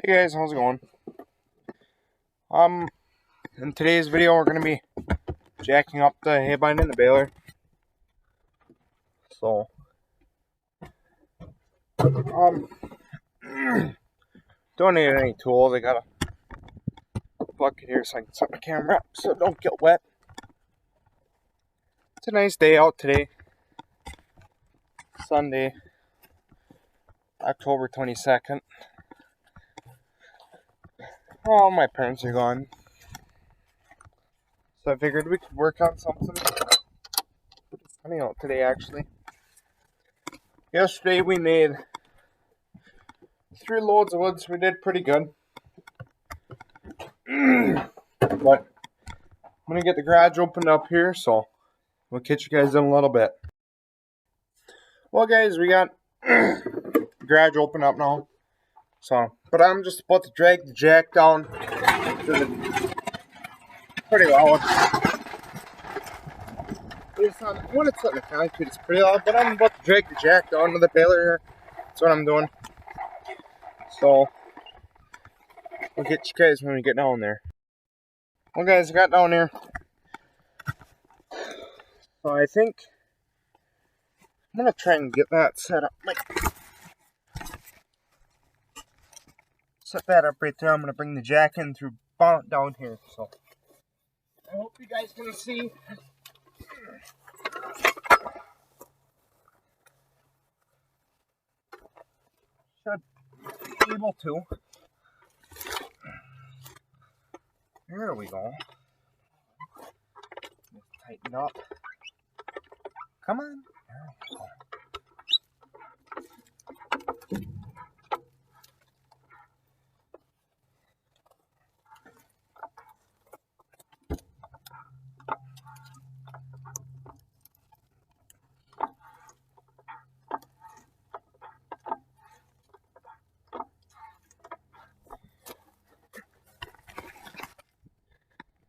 Hey guys, how's it going? In today's video we're gonna be jacking up the haybine in the baler. So, don't need any tools. I got a bucket here so I can set my camera up so it don't get wet. It's a nice day out today. Sunday, October 22nd. All my parents are gone. So I figured we could work on something. It's sunny out today actually. Yesterday we made 3 loads of wood, so we did pretty good. But I'm gonna get the garage opened up here, so we'll catch you guys in a little bit. Well guys, we got the garage open up now. But I'm just about to drag the jack down. Pretty loud. When it's on the concrete, it's pretty loud, but I'm about to drag the jack down to the baler here. That's what I'm doing. So, we'll get you guys when we get down there. Well guys, I got down here. So I think I'm going to try and get that set up. Set that up right there. I'm going to bring the jack in through down here. So, I hope you guys can see. Should be able to. There we go. Just tighten up. Come on. There we go.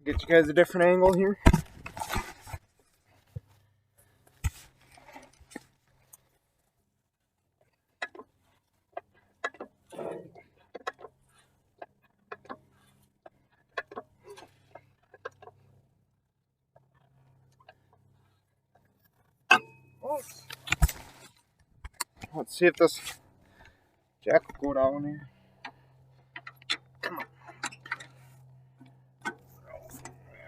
Get you guys a different angle here. Let's see if this jack will go down here. Come on.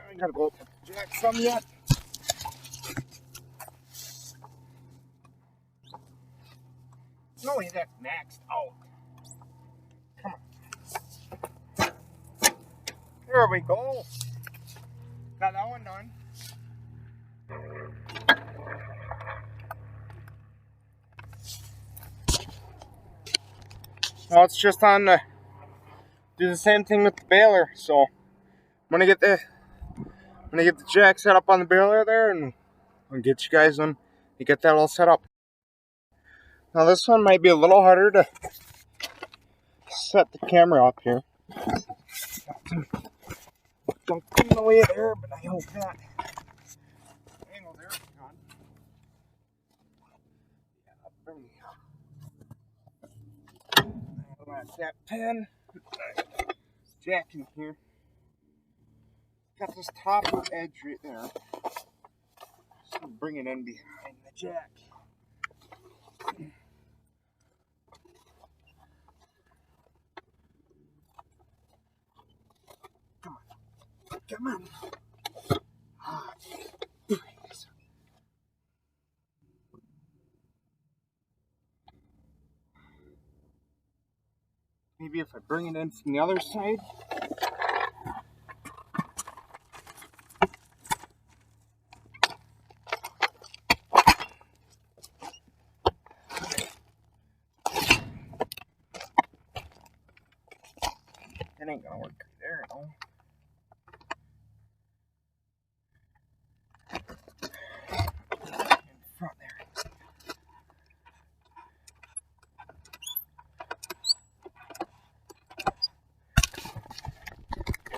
I gotta go up the jack some yet. No way, that's maxed out. Come on. There we go. Got that one done. Now it's just on the do the same thing with the baler. So I'm gonna get the jack set up on the baler there, and I'll get you guys on to get that all set up. Now this one might be a little harder to set the camera up here. Don't get in the way there, but I hope not. Angle there is gone. Yeah, there we go. That's that pin. Jack in here. Got this top edge right there. Just bring it in behind the jack. Come on. Maybe if I bring it in from the other side. It ain't gonna work there at all. In front there.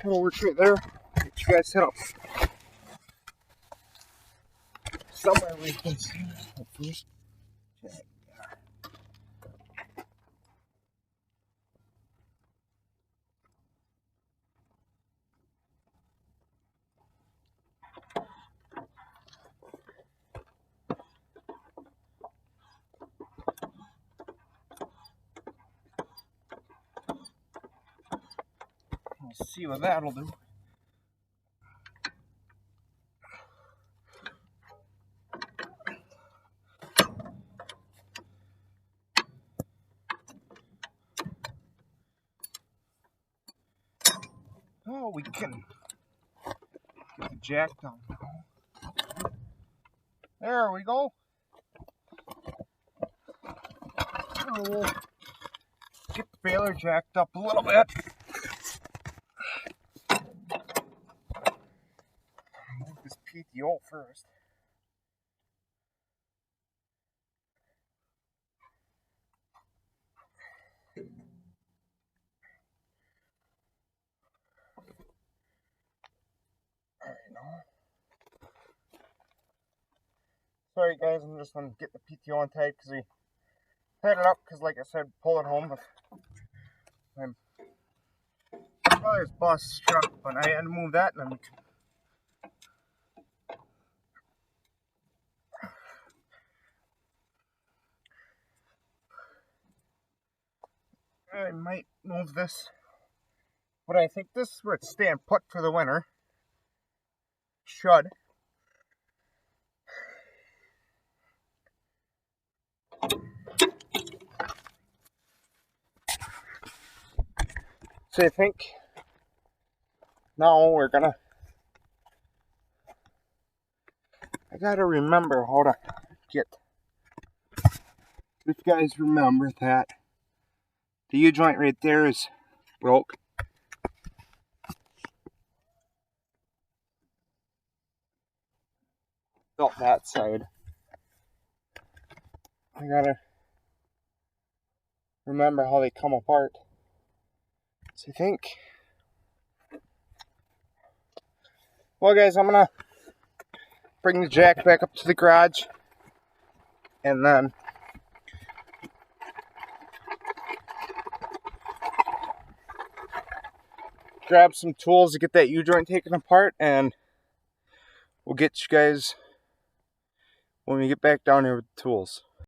It'll work right there. Get you guys set up somewhere we can see the first jack. see what that'll do. Oh, we can get the jack down now. There we go. Oh, we'll get the baler jacked up a little bit. Move this PTO first. Alright, now. Sorry guys, I'm just gonna get the PTO on tight because we tied it up because, like I said, pull it home with my brother's bus truck, but I had to move that and then we can. I might move this, but I think this is where it's staying put for the winter. Should. So I think now we're gonna. I gotta remember how to get. If you guys remember that the U-joint right there is broke. Built that side. I gotta remember how they come apart. So I think. Well, guys, I'm gonna bring the jack back up to the garage, and then grab some tools to get that U-joint taken apart, and we'll get you guys when we get back down here with the tools.